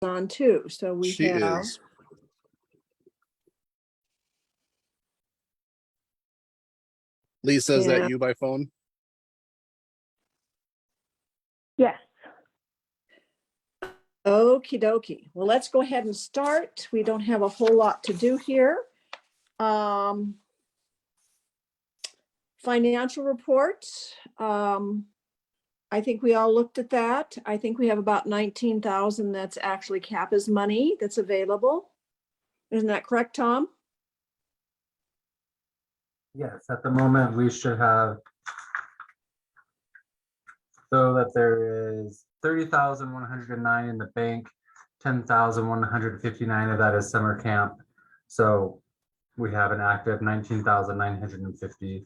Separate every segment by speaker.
Speaker 1: on too. So we
Speaker 2: She
Speaker 1: have.
Speaker 2: is. Lisa, is that you by phone?
Speaker 3: Yes.
Speaker 1: Okie dokie. Well, let's go ahead and start. We don't have a whole lot to do here. Financial report. I think we all looked at that. I think we have about 19,000 that's actually CAPA's money that's available. Isn't that correct, Tom?
Speaker 4: Yes, at the moment we should have, so that there is 30,109 in the bank, 10,159 of that is summer camp. So we have an active 19,950.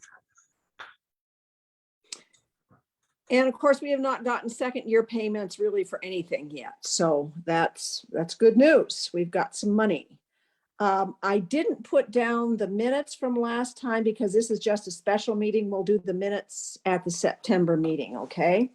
Speaker 1: And of course, we have not gotten second year payments really for anything yet. So that's good news. We've got some money. I didn't put down the minutes from last time because this is just a special meeting. We'll do the minutes at the September meeting, okay?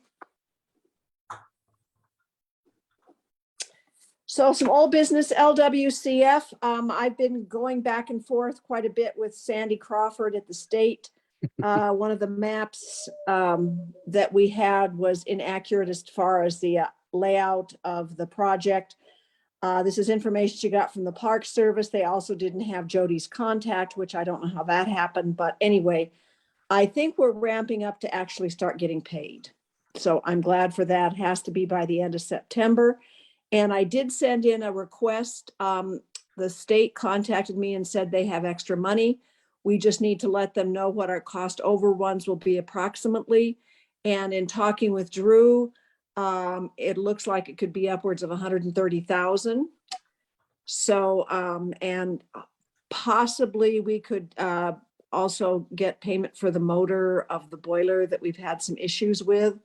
Speaker 1: So some old business LWCF. I've been going back and forth quite a bit with Sandy Crawford at the state. One of the maps that we had was inaccurate as far as the layout of the project. This is information she got from the Park Service. They also didn't have Jody's contact, which I don't know how that happened. But anyway, I think we're ramping up to actually start getting paid. So I'm glad for that. It has to be by the end of September. And I did send in a request. The state contacted me and said they have extra money. We just need to let them know what our cost overruns will be approximately. And in talking with Drew, it looks like it could be upwards of 130,000. So, and possibly we could also get payment for the motor of the boiler that we've had some issues with.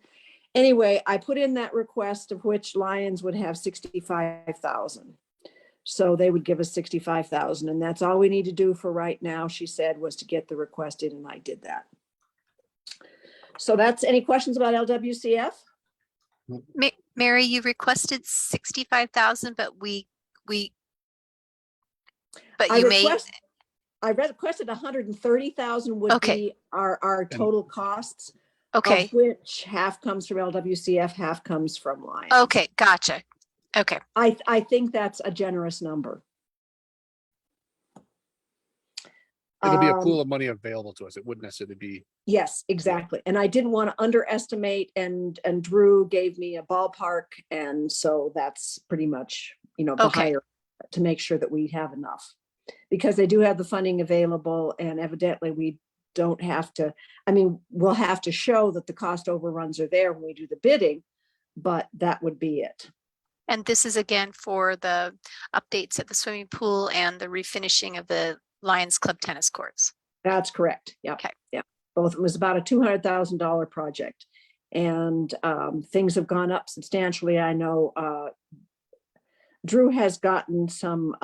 Speaker 1: Anyway, I put in that request of which Lions would have 65,000. So they would give us 65,000, and that's all we need to do for right now, she said, was to get the request in, and I did that. So that's, any questions about LWCF?
Speaker 5: Mary, you requested 65,000, but
Speaker 1: I requested 130,000 would be our total costs.
Speaker 5: Okay.
Speaker 1: Of which half comes from LWCF, half comes from Lions.
Speaker 5: Okay, gotcha. Okay.
Speaker 1: I think that's a generous number.
Speaker 2: It'll be a pool of money available to us. It wouldn't necessarily be.
Speaker 1: Yes, exactly. And I didn't want to underestimate, and Drew gave me a ballpark. And so that's pretty much, you know, the higher to make sure that we have enough, because they do have the funding available, and evidently we don't have to, I mean, we'll have to show that the cost overruns are there when we do the bidding, but that would be it.
Speaker 5: And this is again for the updates at the swimming pool and the refinishing of the Lions Club tennis courts.
Speaker 1: That's correct. Yep.
Speaker 5: Okay.
Speaker 1: Yep. Both. It was about a $200,000 project, and things have gone up substantially. I know Drew has gotten some,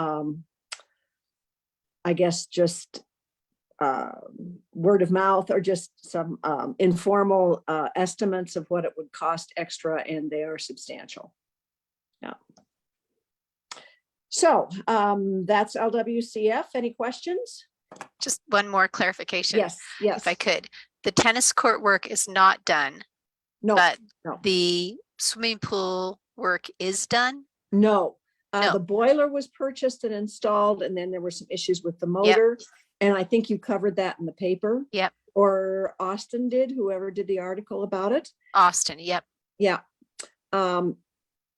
Speaker 1: I guess, just word of mouth or just some informal estimates of what it would cost extra, and they are substantial. Yeah. So that's LWCF. Any questions?
Speaker 5: Just one more clarification.
Speaker 1: Yes, yes.
Speaker 5: If I could. The tennis court work is not done.
Speaker 1: No,
Speaker 5: but
Speaker 1: no.
Speaker 5: The swimming pool work is done?
Speaker 1: No.
Speaker 5: No.
Speaker 1: The boiler was purchased and installed, and then there were some issues with the motor. Yep. And I think you covered that in the paper.
Speaker 5: Yep.
Speaker 1: Or Austin did, whoever did the article about it.
Speaker 5: Austin, yep.
Speaker 1: Yeah.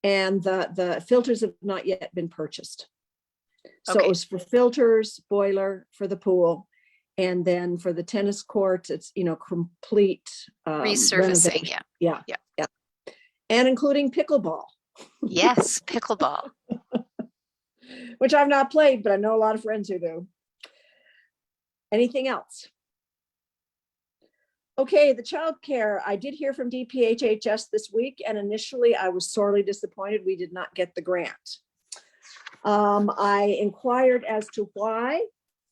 Speaker 1: And the filters have not yet been purchased. So it was for filters, boiler for the pool, and then for the tennis courts, it's, you know, complete
Speaker 5: resurfacing.
Speaker 1: Yeah. And including pickleball.
Speaker 5: Yes, pickleball.
Speaker 1: Which I've not played, but I know a lot of friends who do. Anything else? Okay, the childcare. I did hear from DPHHS this week, and initially I was sorely disappointed we did not get the grant. I inquired as to why,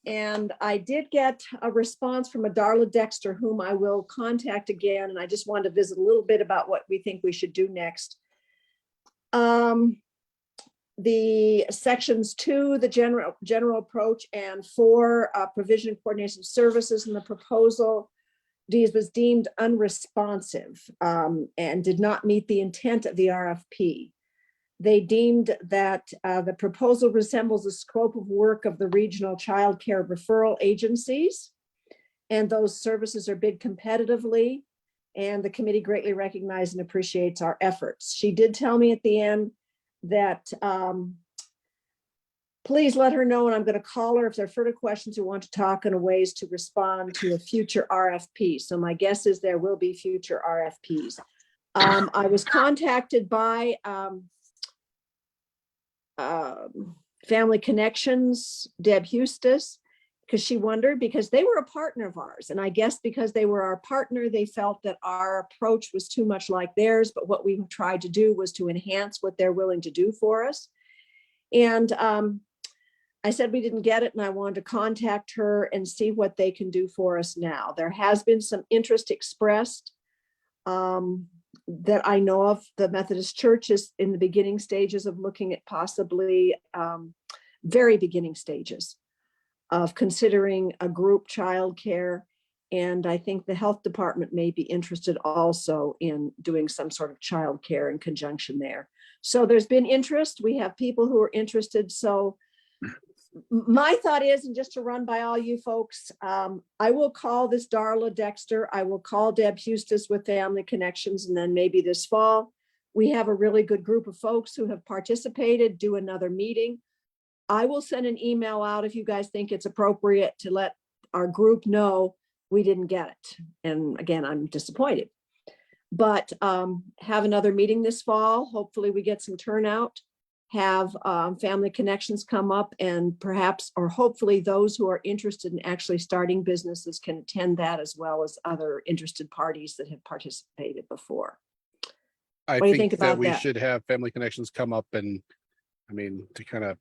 Speaker 1: and I did get a response from a Darla Dexter, whom I will contact again, and I just wanted to visit a little bit about what we think we should do next. the sections 2, the general approach, and 4, provision and coordination of services in the proposal was deemed unresponsive and did not meet the intent of the RFP. They deemed that the proposal resembles the scope of work of the regional child care referral agencies, and those services are bid competitively, and the committee greatly recognizes and appreciates our efforts. She did tell me at the end that please let her know, and I'm going to call her if there are further questions or want to talk on ways to respond to a future RFP. So my guess is there will be future RFPs. I was contacted by Family Connections, Deb Hustis, because she wondered, because they were a partner of ours. And I guess because they were our partner, they felt that our approach was too much like theirs. But what we tried to do was to enhance what they're willing to do for us. And I said we didn't get it, and I wanted to contact her and see what they can do for us now. There has been some interest expressed that I know of. The Methodist Church is in the beginning stages of looking at possibly very beginning stages of considering a group childcare. And I think the health department may be interested also in doing some sort of childcare in conjunction there. So there's been interest. We have people who are interested. So my thought is, and just to run by all you folks, I will call this Darla Dexter. I will call Deb Hustis with Family Connections. And then maybe this fall, we have a really good group of folks who have participated, do another meeting. I will send an email out if you guys think it's appropriate to let our group know we didn't get it. And again, I'm disappointed. But have another meeting this fall. Hopefully we get some turnout, have Family Connections come up, and perhaps, or hopefully those who are interested in actually starting businesses can attend that, as well as other interested parties that have participated before.
Speaker 2: I
Speaker 1: What do you think
Speaker 2: think
Speaker 1: about
Speaker 2: that we
Speaker 1: that?
Speaker 2: should have Family Connections come up and, I mean, to kind of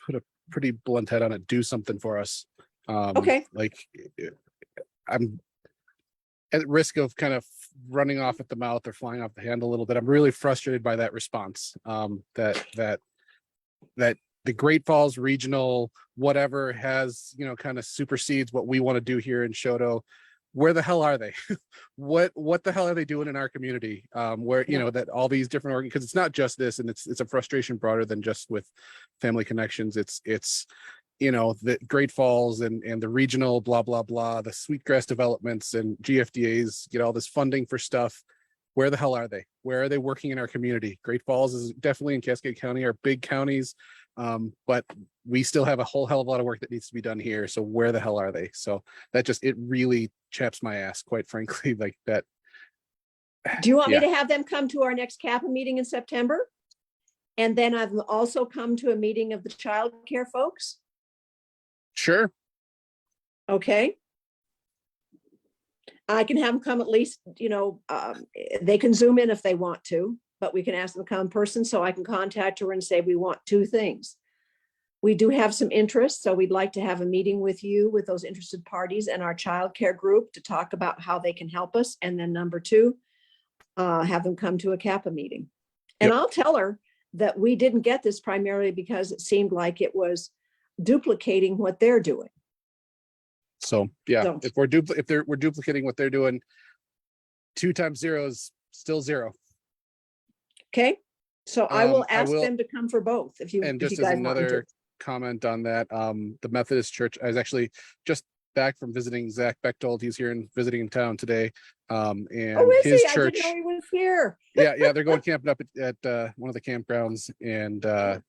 Speaker 2: put a pretty blunt head on it, do something for us.
Speaker 1: Okay.
Speaker 2: Like, I'm at risk of kind of running off at the mouth or flying off the handle a little bit. I'm really frustrated by that response. That the Great Falls Regional whatever has, you know, kind of supersedes what we want to do here in Choteau. Where the hell are they? what the hell are they doing in our community? Where, you know, that all these different because it's not just this, and it's a frustration broader than just with Family Connections. It's you know, the Great Falls and the regional blah blah blah, the Sweetgrass developments and GFDAs get all this funding for stuff. Where the hell are they? Where are they working in our community? Great Falls is definitely in Cascade County, our big counties, but we still have a whole hell of a lot of work that needs to be done here. So where the hell are they? So that just, it really chaps my ass, quite frankly. Like that.
Speaker 1: Do you want me to have them come to our next CAPA meeting in September? And then I've also come to a meeting of the child care folks.
Speaker 2: Sure.
Speaker 1: Okay. I can have them come at least, you know, they can Zoom in if they want to, but we can ask them to come in person, so I can contact her and say, we want 2 things. We do have some interest, so we'd like to have a meeting with you, with those interested parties and our child care group, to talk about how they can help us. And then number 2, have them come to a CAPA meeting. And I'll tell her that we didn't get this primarily because it seemed like it was duplicating what they're doing.
Speaker 2: So yeah,
Speaker 1: So-
Speaker 2: if we're duplicating what they're doing, 2 times 0 is still 0.
Speaker 1: Okay. So I will
Speaker 2: I
Speaker 1: ask
Speaker 2: will-
Speaker 1: them to come for both if you,
Speaker 2: And
Speaker 1: if
Speaker 2: just
Speaker 1: you
Speaker 2: as
Speaker 1: guys want me to.
Speaker 2: another comment on that, the Methodist Church, I was actually just back from visiting Zach Bechtold. He's here and visiting in town today. And
Speaker 1: Oh, is
Speaker 2: his
Speaker 1: he?
Speaker 2: church,
Speaker 1: I didn't know he was here.
Speaker 2: yeah, they're going camping up at one of the campgrounds, and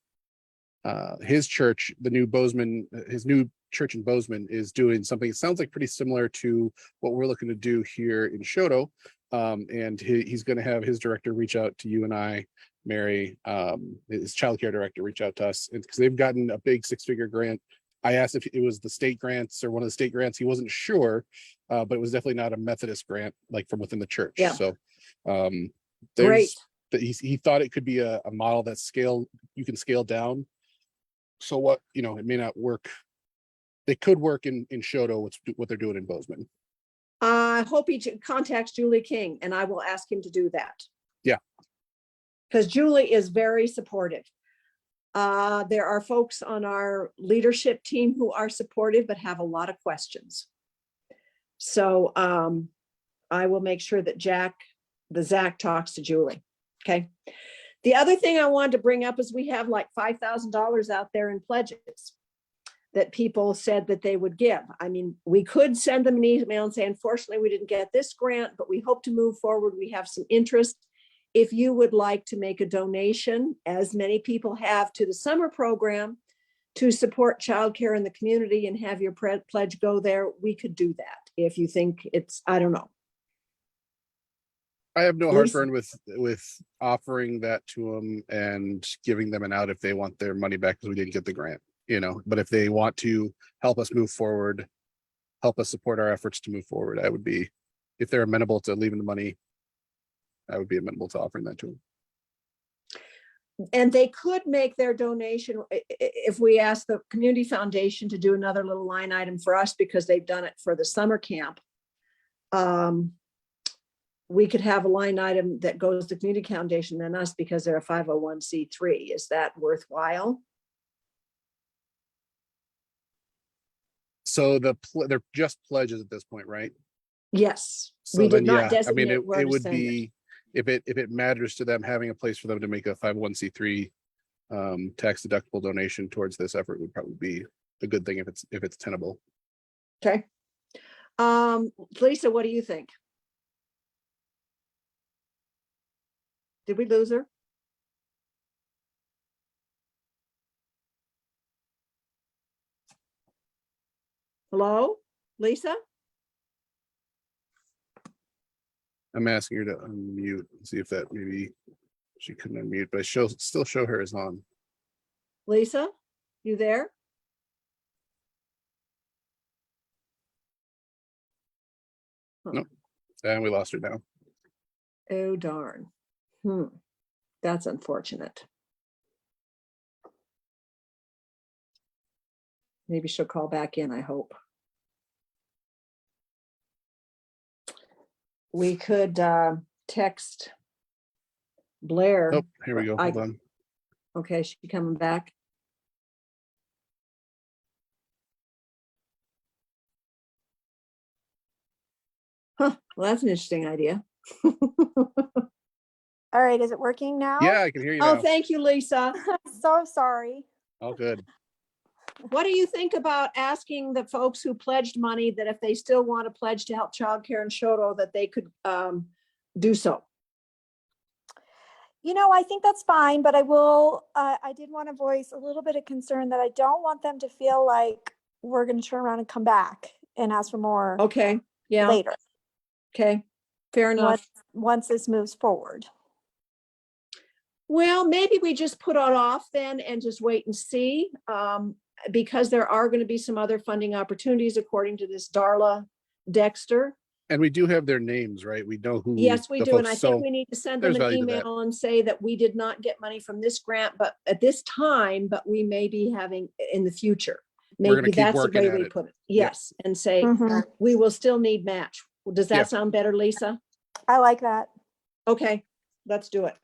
Speaker 2: his church, the new Bozeman, his new church in Bozeman, is doing something. It sounds like pretty similar to what we're looking to do here in Choteau. And he's going to have his director reach out to you and I, Mary, his childcare director, reach out to us, because they've gotten a big 6-figure grant. I asked if it was the state grants or one of the state grants. He wasn't sure, but it was definitely not a Methodist grant, like from within the church.
Speaker 1: Yeah.
Speaker 2: So
Speaker 1: Great.
Speaker 2: he thought it could be a model that you can scale down. So what, you know, it may not work. It could work in Choteau, what they're doing in Bozeman.
Speaker 1: I hope he contacts Julie King, and I will ask him to do that.
Speaker 2: Yeah.
Speaker 1: Because Julie is very supportive. There are folks on our leadership team who are supportive but have a lot of questions. So I will make sure that Zach talks to Julie. Okay. The other thing I wanted to bring up is we have like $5,000 out there in pledges that people said that they would give. I mean, we could send them an email and say, unfortunately, we didn't get this grant, but we hope to move forward. We have some interest. If you would like to make a donation, as many people have, to the summer program to support childcare in the community and have your pledge go there, we could do that. If you think it's, I don't know.
Speaker 2: I have no
Speaker 1: Lisa?
Speaker 2: heartburn with offering that to them and giving them an out if they want their money back because we didn't get the grant, you know. But if they want to help us move forward, help us support our efforts to move forward, I would be, if they're amenable to leaving the money, I would be amenable to offering that to them.
Speaker 1: And they could make their donation if we ask the community foundation to do another little line item for us because they've done it for the summer camp. We could have a line item that goes to community foundation and us because they're a 501c3. Is that worthwhile?
Speaker 2: So they're just pledges at this point, right?
Speaker 1: Yes,
Speaker 2: So
Speaker 1: we did
Speaker 2: then,
Speaker 1: not
Speaker 2: yeah, I mean,
Speaker 1: designate where
Speaker 2: it
Speaker 1: to
Speaker 2: would
Speaker 1: send it.
Speaker 2: be, if it matters to them, having a place for them to make a 501c3 tax deductible donation towards this effort would probably be a good thing if it's tenable.
Speaker 1: Okay. Lisa, what do you think? Did we lose her? Hello, Lisa?
Speaker 2: I'm asking her to unmute and see if that maybe she couldn't unmute, but still show her as on.
Speaker 1: Lisa, you there?
Speaker 2: Nope. And we lost her now.
Speaker 1: Oh, darn. That's unfortunate. Maybe she'll call back in, I hope. We could text Blair.
Speaker 2: Oh, here we go. Hold on.
Speaker 1: Okay, she coming back. Huh, well, that's an interesting idea.
Speaker 3: All right, is it working now?
Speaker 2: Yeah, I can hear you
Speaker 1: Oh,
Speaker 2: now.
Speaker 1: thank you, Lisa.
Speaker 3: So sorry.
Speaker 2: All good.
Speaker 1: What do you think about asking the folks who pledged money that if they still want to pledge to help childcare in Choteau, that they could do so?
Speaker 3: You know, I think that's fine, but I did want to voice a little bit of concern that I don't want them to feel like we're going to turn around and come back and ask for more
Speaker 1: Okay, yeah,
Speaker 3: later,
Speaker 1: okay, fair enough.
Speaker 3: once this moves forward.
Speaker 1: Well, maybe we just put it off then and just wait and see, because there are going to be some other funding opportunities according to this Darla Dexter.
Speaker 2: And we do have their names, right? We know who.
Speaker 1: Yes, we
Speaker 2: the
Speaker 1: do.
Speaker 2: folks,
Speaker 1: And I
Speaker 2: so
Speaker 1: think we need to send them
Speaker 2: there's
Speaker 1: an
Speaker 2: value to that.
Speaker 1: email and say that we did not get money from this grant, but at this time, but we may be having in the future.
Speaker 2: We're gonna
Speaker 1: Maybe
Speaker 2: keep
Speaker 1: that's the
Speaker 2: working
Speaker 1: way
Speaker 2: at
Speaker 1: we
Speaker 2: it.
Speaker 1: put it.
Speaker 2: Yeah.
Speaker 1: Yes, and say,
Speaker 3: Mhm.
Speaker 1: we will still need match. Does that
Speaker 2: Yeah.
Speaker 1: sound better, Lisa?
Speaker 3: I like that.
Speaker 1: Okay, let's do it.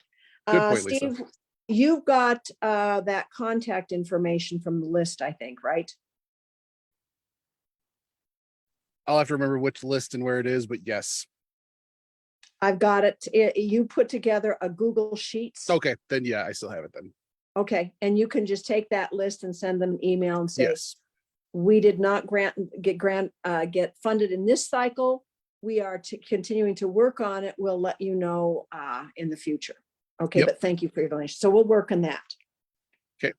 Speaker 2: Good point, Lisa.
Speaker 1: Steve, you've got that contact information from the list, I think, right?
Speaker 2: I'll have to remember which list and where it is, but yes.
Speaker 1: I've got it. You put together a Google Sheets.
Speaker 2: Okay, then yeah, I still have it then.
Speaker 1: Okay, and you can just take that list and send them an email and say,
Speaker 2: Yes.
Speaker 1: we did not get funded in this cycle. We are continuing to work on it. We'll let you know in the future. Okay,
Speaker 2: Yep.
Speaker 1: but thank you for your donation. So we'll work on that.
Speaker 2: Okay.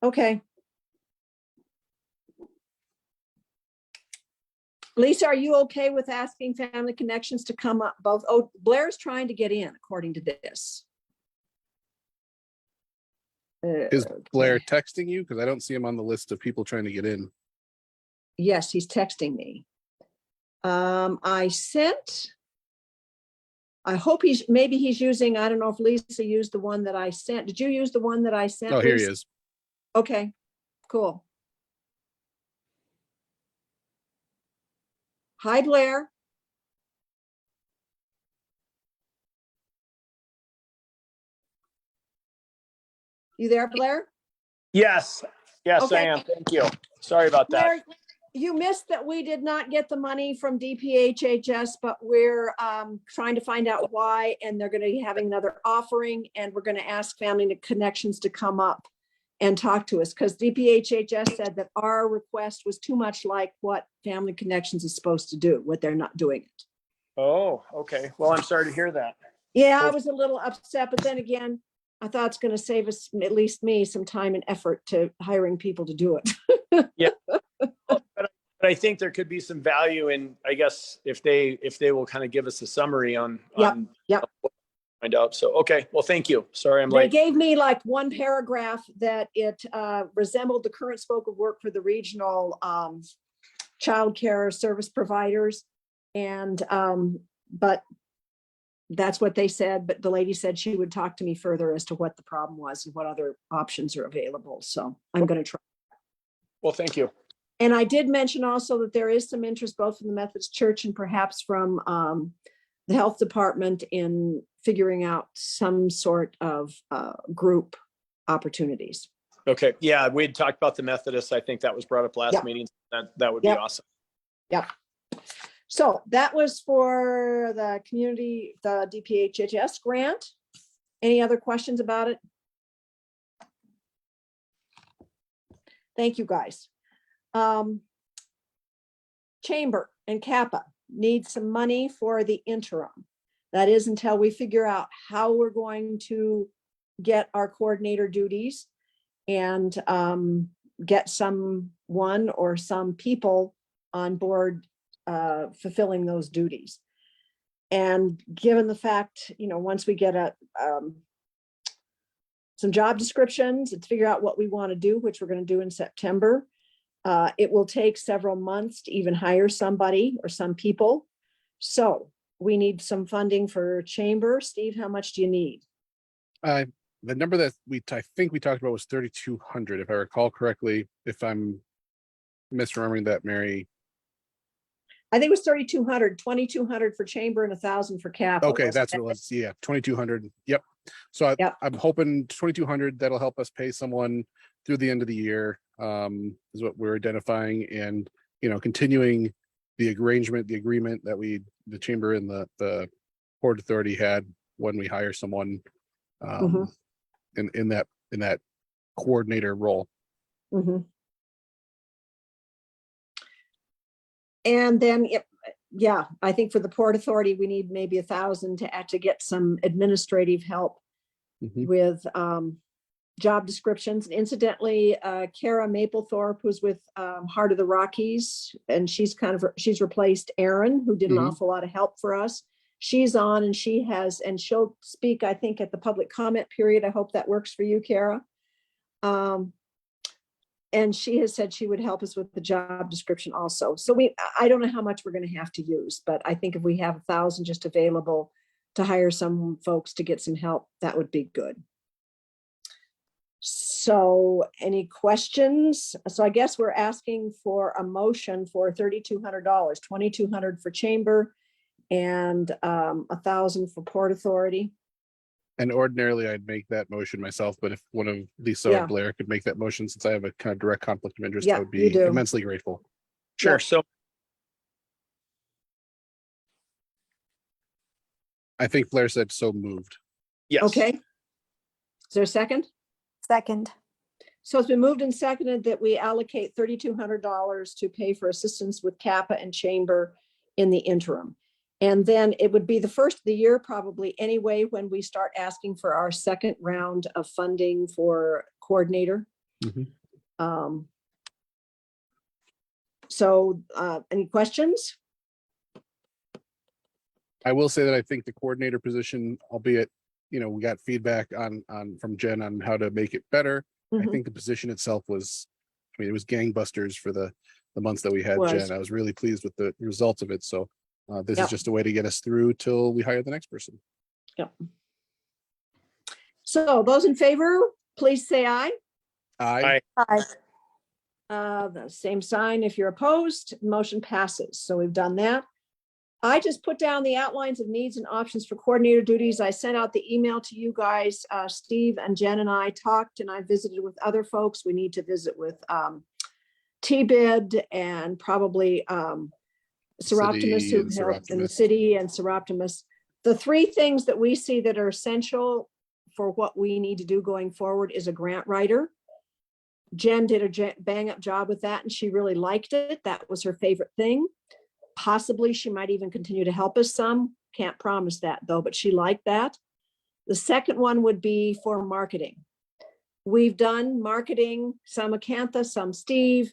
Speaker 1: Okay. Lisa, are you okay with asking Family Connections to come up both? Oh, Blair's trying to get in, according to this.
Speaker 2: Is
Speaker 1: Okay.
Speaker 2: Blair texting you? Because I don't see him on the list of people trying to get in.
Speaker 1: Yes, he's texting me. I hope maybe he's using, I don't know if Lisa used the one that I sent. Did you use the one that I sent?
Speaker 2: Oh, here he
Speaker 1: Lisa?
Speaker 2: is.
Speaker 1: Okay, cool. Hi, Blair. You there, Blair?
Speaker 6: Yes, yes, I
Speaker 1: Okay.
Speaker 6: am. Thank you. Sorry about that.
Speaker 1: Blair, you missed that we did not get the money from DPHHS, but we're trying to find out why, and they're going to be having another offering, and we're going to ask Family Connections to come up and talk to us, because DPHHS said that our request was too much like what Family Connections is supposed to do, what they're not doing it.
Speaker 6: Oh, okay. Well, I'm sorry to hear that.
Speaker 1: Yeah, I was a little upset, but then again, I thought it's going to save us, at least me, some time and effort to hiring people to do it.
Speaker 6: But I think there could be some value in, I guess, if they will kind of give us a summary on.
Speaker 1: Yep.
Speaker 6: Find out. So, okay. Well, thank you. Sorry, I'm
Speaker 1: They
Speaker 6: late.
Speaker 1: gave me like one paragraph that it resembled the current scope of work for the regional childcare service providers. And, but that's what they said. But the lady said she would talk to me further as to what the problem was and what other options are available. So I'm going to try.
Speaker 6: Well, thank you.
Speaker 1: And I did mention also that there is some interest both from the Methodist Church and perhaps from the health department in figuring out some sort of group opportunities.
Speaker 6: Okay. Yeah, we had talked about the Methodists. I think that was brought up last
Speaker 1: Yep.
Speaker 6: meeting. That would be
Speaker 1: Yep.
Speaker 6: awesome.
Speaker 1: Yep. So that was for the community, the DPHHS grant. Any other questions about it? Thank you, guys. Chamber and Kappa need some money for the interim. That is until we figure out how we're going to get our coordinator duties and get someone or some people on board fulfilling those duties. And given the fact, once we get some job descriptions and figure out what we want to do, which we're going to do in September, it will take several months to even hire somebody or some people. So we need some funding for chamber. Steve, how much do you need?
Speaker 2: The number that I think we talked about was 3,200, if I recall correctly. If I'm misremembering that, Mary.
Speaker 1: I think it was 3,200, 2,200 for chamber and 1,000 for Kappa.
Speaker 2: Okay, that's what it was. Yeah, 2,200. Yep. So I'm hoping 2,200 that'll help us pay someone through the end of the year. Is what we're identifying, and continuing the agreement that the chamber and the Port Authority had when we hire someone in that coordinator role.
Speaker 1: Mm-hmm. And then, I think for the Port Authority, we need maybe 1,000 to get some administrative help with job descriptions. And incidentally, Kara Maplethorpe, who's with Heart of the Rockies, and she's replaced Erin, who did an awful lot of help for us. She's on, and she'll speak, I think, at the public comment period. I hope that works for you, Kara. And she has said she would help us with the job description also. So I don't know how much we're going to have to use, but I think if we have 1,000 just available to hire some folks to get some help, that would be good. So any questions? So I guess we're asking for a motion for $3,200, $2,200 for chamber and 1,000 for Port Authority.
Speaker 2: And ordinarily I'd make that motion myself, but if one of Lisa or Blair could make that motion, since I have a kind of direct conflict of interest, I would be immensely grateful.
Speaker 6: Sure.
Speaker 1: Yep.
Speaker 6: So
Speaker 2: I think Blair said so moved.
Speaker 6: yes.
Speaker 1: Okay. Is there a second?
Speaker 3: Second.
Speaker 1: So it's been moved and seconded that we allocate $3,200 to pay for assistance with Kappa and chamber in the interim. And then it would be the first of the year probably anyway, when we start asking for our second round of funding for coordinator. So any questions?
Speaker 2: I will say that I think the coordinator position, albeit, we got feedback from Jen on how to make it better. I think the position itself it was gangbusters for the months that we had Jen. I was really pleased with the results of it. So this is just a way to get us through till we hire the next person.
Speaker 1: Yep. So those in favor, please say aye.
Speaker 2: Aye.
Speaker 3: Aye.
Speaker 1: The same sign if you're opposed. Motion passes. So we've done that. I just put down the outlines of needs and options for coordinator duties. I sent out the email to you guys. Steve and Jen and I talked, and I visited with other folks. We need to visit with T-Bid and probably Seroptimus,
Speaker 2: City
Speaker 1: who
Speaker 2: and
Speaker 1: helped in the
Speaker 2: Seroptimus.
Speaker 1: city, and Seroptimus. The three things that we see that are essential for what we need to do going forward is a grant writer. Jen did a bang up job with that, and she really liked it. That was her favorite thing. Possibly she might even continue to help us some. Can't promise that though, but she liked that. The second one would be for marketing. We've done marketing, some Acantha, some Steve.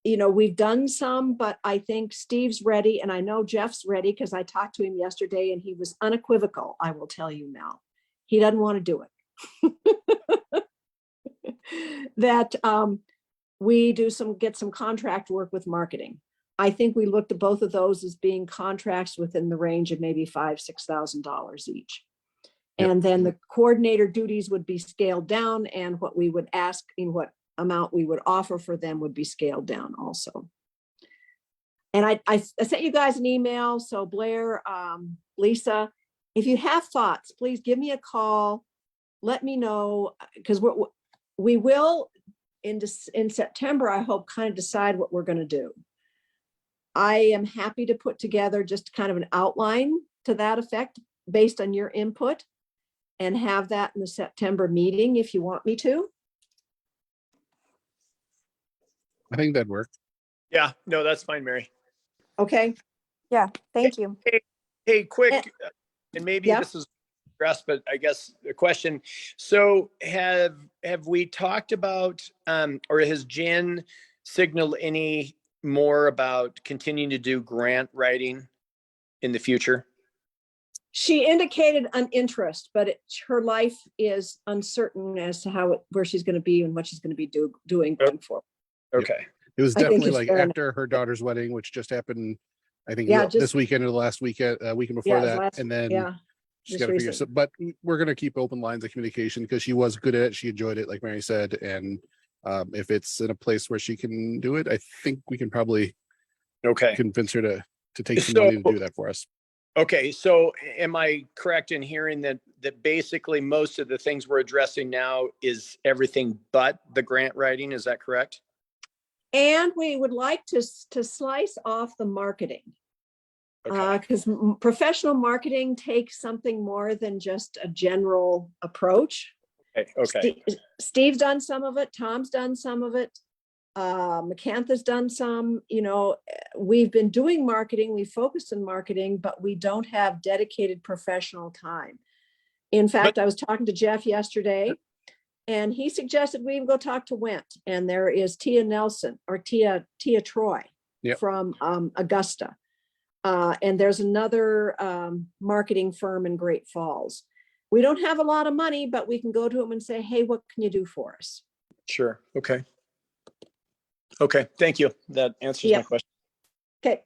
Speaker 1: You know, we've done some, but I think Steve's ready, and I know Jeff's ready because I talked to him yesterday and he was unequivocal. I will tell you now, he doesn't want to do it. That we get some contract work with marketing. I think we looked at both of those as being contracts within the range of maybe $5,000-$6,000 each.
Speaker 2: Yep.
Speaker 1: And then the coordinator duties would be scaled down, and what we would ask, in what amount we would offer for them would be scaled down also. And I sent you guys an email. So Blair, Lisa, if you have thoughts, please give me a call. Let me know, because we will in September, I hope, kind of decide what we're going to do. I am happy to put together just kind of an outline to that effect based on your input and have that in the September meeting if you want me to.
Speaker 2: I think that'd work.
Speaker 6: Yeah, no, that's fine, Mary.
Speaker 1: Okay.
Speaker 3: Yeah, thank you.
Speaker 6: Hey, quick,
Speaker 1: Eh,
Speaker 6: and maybe
Speaker 1: yeah.
Speaker 6: this is addressed, but I guess the question. So have we talked about, or has Jen signaled any more about continuing to do grant writing in the future?
Speaker 1: She indicated an interest, but her life is uncertain as to where she's going to be and what she's going to be doing going forward.
Speaker 6: Okay.
Speaker 2: It was
Speaker 1: I think
Speaker 2: definitely
Speaker 1: it's
Speaker 2: like
Speaker 1: fair
Speaker 2: after her daughter's wedding, which just happened, I think
Speaker 1: Yeah,
Speaker 2: this
Speaker 1: just-
Speaker 2: weekend or the last weekend before
Speaker 1: Yeah, it was
Speaker 2: that.
Speaker 1: last-
Speaker 2: And then
Speaker 1: yeah,
Speaker 2: she's
Speaker 1: just
Speaker 2: got to figure
Speaker 1: recent.
Speaker 2: but we're going to keep open lines of communication because she was good at it. She enjoyed it, like Mary said. And if it's in a place where she can do it, I think we can probably convince her to take some money to do that for us.
Speaker 6: Okay, so am I correct in hearing that basically most of the things we're addressing now is everything but the grant writing? Is that correct?
Speaker 1: And we would like to slice off the marketing.
Speaker 6: Okay.
Speaker 1: Because professional marketing takes something more than just a general approach.
Speaker 6: Okay.
Speaker 1: Steve's done some of it. Tom's done some of it. Macantha's done some. You know, we've been doing marketing. We focused on marketing, but we don't have dedicated professional time. In fact, I was talking to Jeff yesterday, and he suggested we even go talk to Went. And there is Tia Nelson or Tia Troy from Augusta. And there's another marketing firm in Great Falls. We don't have a lot of money, but we can go to them and say, hey, what can you do for us?
Speaker 6: Sure. Okay. Okay. Thank you. That answers my question.
Speaker 1: Okay.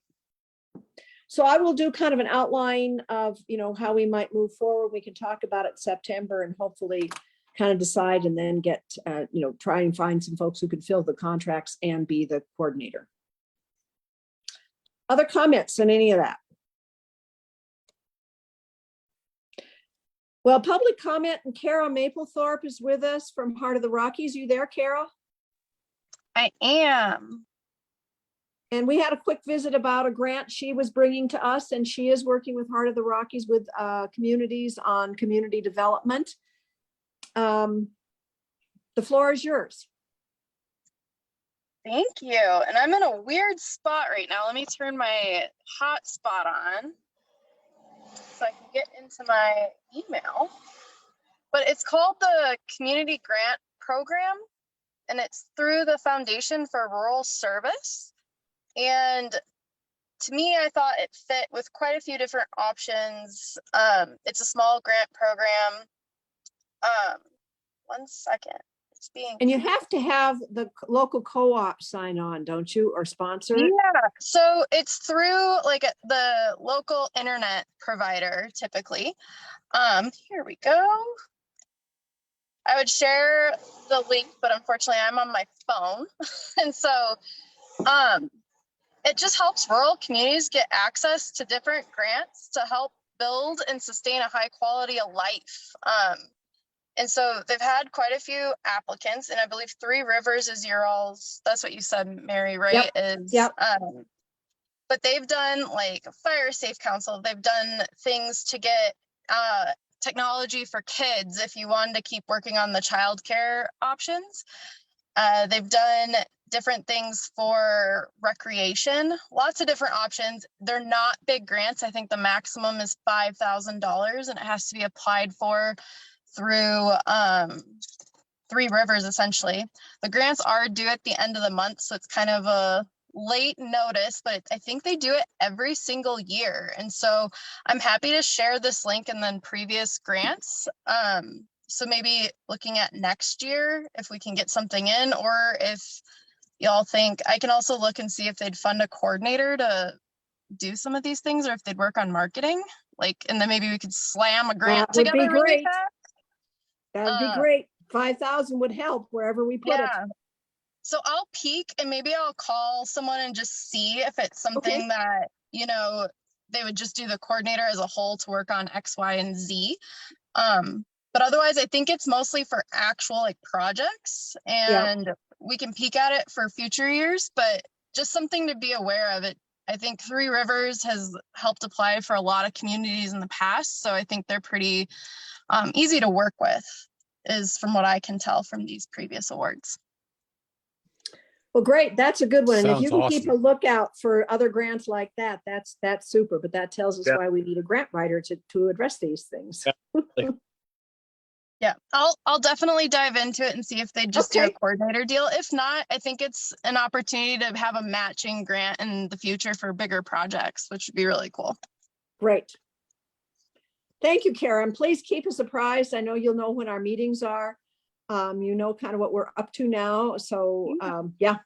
Speaker 1: So I will do kind of an outline of, you know, how we might move forward. We can talk about it September and hopefully kind of decide and then get, you know, try and find some folks who could fill the contracts and be the coordinator. Other comments on any of that? Well, public comment, and Kara Maplethorpe is with us from Heart of the Rockies. You there, Kara?
Speaker 7: I am.
Speaker 1: And we had a quick visit about a grant she was bringing to us, and she is working with Heart of the Rockies with communities on community development. The floor is yours.
Speaker 7: Thank you. And I'm in a weird spot right now. Let me turn my hotspot on so I can get into my email. But it's called the Community Grant Program, and it's through the Foundation for Rural Service. And to me, I thought it fit with quite a few different options. It's a small grant program. 1 second. It's being.
Speaker 1: And you have to have the local co-op sign on, don't you, or sponsor it?
Speaker 7: Yeah, so it's through like the local internet provider typically. Here we go. I would share the link, but unfortunately I'm on my phone. And so it just helps rural communities get access to different grants to help build and sustain a high quality of life. And so they've had quite a few applicants, and I believe Three Rivers is your all's, that's what you said, Mary, right?
Speaker 1: Yep.
Speaker 7: But they've done like Fire Safe Council. They've done things to get technology for kids if you wanted to keep working on the childcare options. They've done different things for recreation, lots of different options. They're not big grants. I think the maximum is $5,000 and it has to be applied for through Three Rivers, essentially. The grants are due at the end of the month, so it's kind of a late notice, but I think they do it every single year. And so I'm happy to share this link and then previous grants. So maybe looking at next year, if we can get something in, or if y'all think, I can also look and see if they'd fund a coordinator to do some of these things, or if they'd work on marketing, like, and then maybe we could slam a grant
Speaker 1: That would be
Speaker 7: together really
Speaker 1: great.
Speaker 7: fast.
Speaker 1: That'd be great. 5,000 would help wherever we put it.
Speaker 7: Yeah. So I'll peek and maybe I'll call someone and just see if it's something that, you know, they would just do the coordinator as a whole to work on X, Y, and Z. But otherwise, I think it's mostly for actual like projects, and we can peek at it for future years, but just something to be aware of it. I think Three Rivers has helped apply for a lot of communities in the past. So I think they're pretty easy to work with, is from what I can tell from these previous awards.
Speaker 1: Well, great. That's a good one. And if
Speaker 2: Sounds
Speaker 1: you can keep
Speaker 2: awesome.
Speaker 1: a lookout for other grants like that, that's super. But that tells us
Speaker 6: Yeah.
Speaker 1: why we need a grant writer to address these things.
Speaker 7: Yeah, I'll definitely dive into it and see if they just do a
Speaker 1: Okay.
Speaker 7: coordinator deal. If not, I think it's an opportunity to have a matching grant in the future for bigger projects, which would be really cool.
Speaker 1: Great. Thank you, Karen. Please keep us apprised. I know you'll know when our meetings are. You know kind of what we're up to now. So yeah.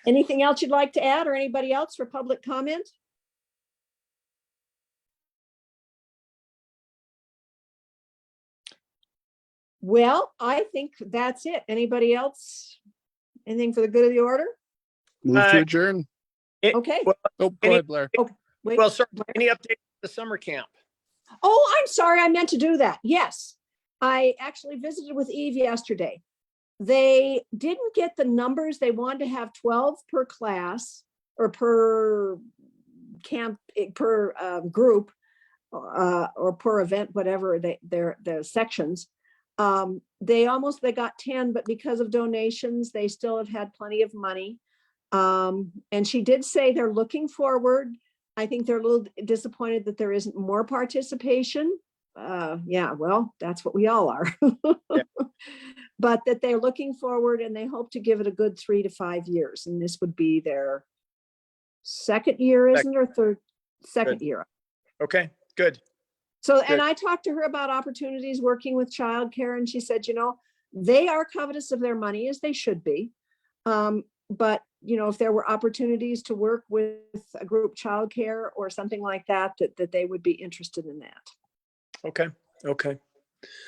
Speaker 1: Anything else you'd like to add, or anybody else for public comment? Well, I think that's it. Anybody else? Anything for the good of the order?
Speaker 2: Move to adjourn.
Speaker 1: Okay.
Speaker 6: Well,
Speaker 2: Oh, go
Speaker 6: any-
Speaker 2: ahead, Blair.
Speaker 1: Wait.
Speaker 6: well, sir,
Speaker 1: Blair?
Speaker 6: any update on the summer camp?
Speaker 1: Oh, I'm sorry. I meant to do that. Yes. I actually visited with Eve yesterday. They didn't get the numbers. They wanted to have 12 per class or per camp, per group, or per event, whatever they're the sections. They got 10, but because of donations, they still have had plenty of money. And she did say they're looking forward. I think they're a little disappointed that there isn't more participation. Yeah, well, that's what we all are.
Speaker 6: Yeah.
Speaker 1: But that they're looking forward and they hope to give it a good 3 to 5 years. And this would be their second year, isn't it, or third? Second year.
Speaker 6: Okay, good.
Speaker 1: So,
Speaker 6: Good.
Speaker 1: and I talked to her about opportunities working with childcare, and she said, you know, they are covetous of their money, as they should be. But, you know, if there were opportunities to work with a group childcare or something like that, that they would be interested in that.
Speaker 6: Okay, okay.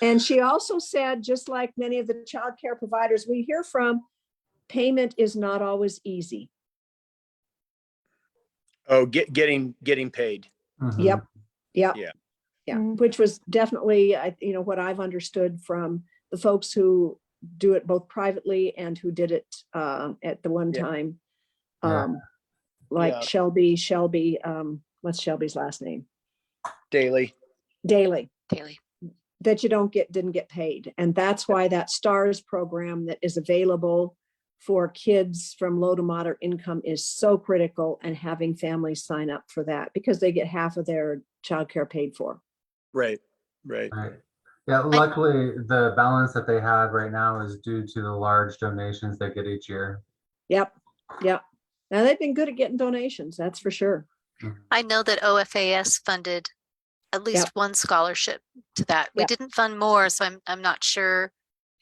Speaker 1: And she also said, just like many of the childcare providers we hear from, payment is not always easy.
Speaker 6: Oh, getting paid.
Speaker 4: Mhm.
Speaker 1: Yep.
Speaker 6: Yeah.
Speaker 1: Yeah, which was definitely, you know, what I've understood from the folks who do it both privately and who did it at the one
Speaker 6: Yeah.
Speaker 1: time.
Speaker 4: Yeah.
Speaker 1: Like
Speaker 6: Yeah.
Speaker 1: Shelby, what's Shelby's last name?
Speaker 6: Daily.
Speaker 1: Daily,
Speaker 5: Daily.
Speaker 1: that you didn't get paid. And that's why that STARS program that is available for kids from low to moderate income is so critical, and having families sign up for that because they get half of their childcare paid for.
Speaker 6: Right.
Speaker 4: Right. Yeah, luckily the balance that they have right now is due to the large donations they get each year.
Speaker 1: Yep. Now they've been good at getting donations, that's for sure.
Speaker 5: I know that OFAS funded at least one scholarship to that. We
Speaker 1: Yeah.
Speaker 5: didn't fund more, so I'm not sure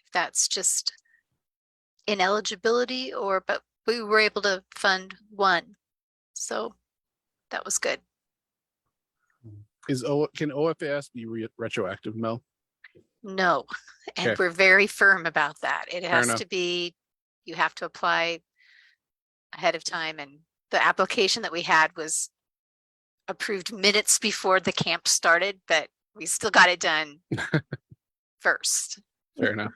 Speaker 5: if that's just ineligibility but we were able to fund one. So that was good.
Speaker 2: Can OFAS be retroactive, Mel?
Speaker 5: No, and
Speaker 2: Okay.
Speaker 5: we're very firm about that. It has
Speaker 2: enough.
Speaker 5: to be, you have to apply ahead of time, and the application that we had was approved minutes before the camp started, but we still got it done first.
Speaker 2: Fair enough.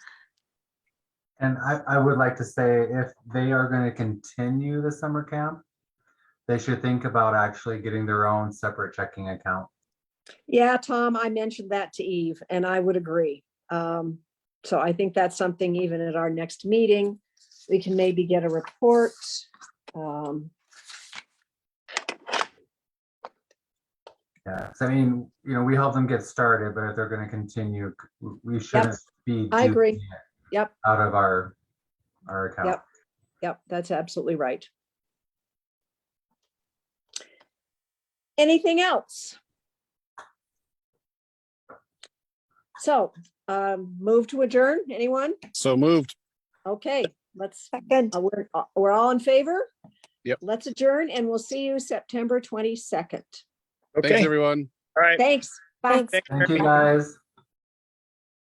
Speaker 4: And I would like to say, if they are going to continue the summer camp, they should think about actually getting their own separate checking account.
Speaker 1: Yeah, Tom, I mentioned that to Eve and I would agree. So I think that's something even at our next meeting, we can maybe get a report.
Speaker 4: Yeah, so I mean, we help them get started, but if they're going to continue, we shouldn't be
Speaker 1: I agree.
Speaker 4: doing it
Speaker 1: Yep,
Speaker 4: out of our account.
Speaker 1: Yep. yep, that's absolutely right. Anything else? So, move to adjourn, anyone?
Speaker 2: So moved.
Speaker 1: Okay, let's,
Speaker 3: Second.
Speaker 1: we're all in favor?
Speaker 2: Yep.
Speaker 1: Let's adjourn and we'll see you September 22nd.
Speaker 2: Thanks,
Speaker 6: Okay,
Speaker 2: everyone.
Speaker 6: all right.
Speaker 1: Thanks, bye.
Speaker 3: Thanks.
Speaker 6: Thanks,
Speaker 4: Thank you,
Speaker 6: Mary.
Speaker 4: guys.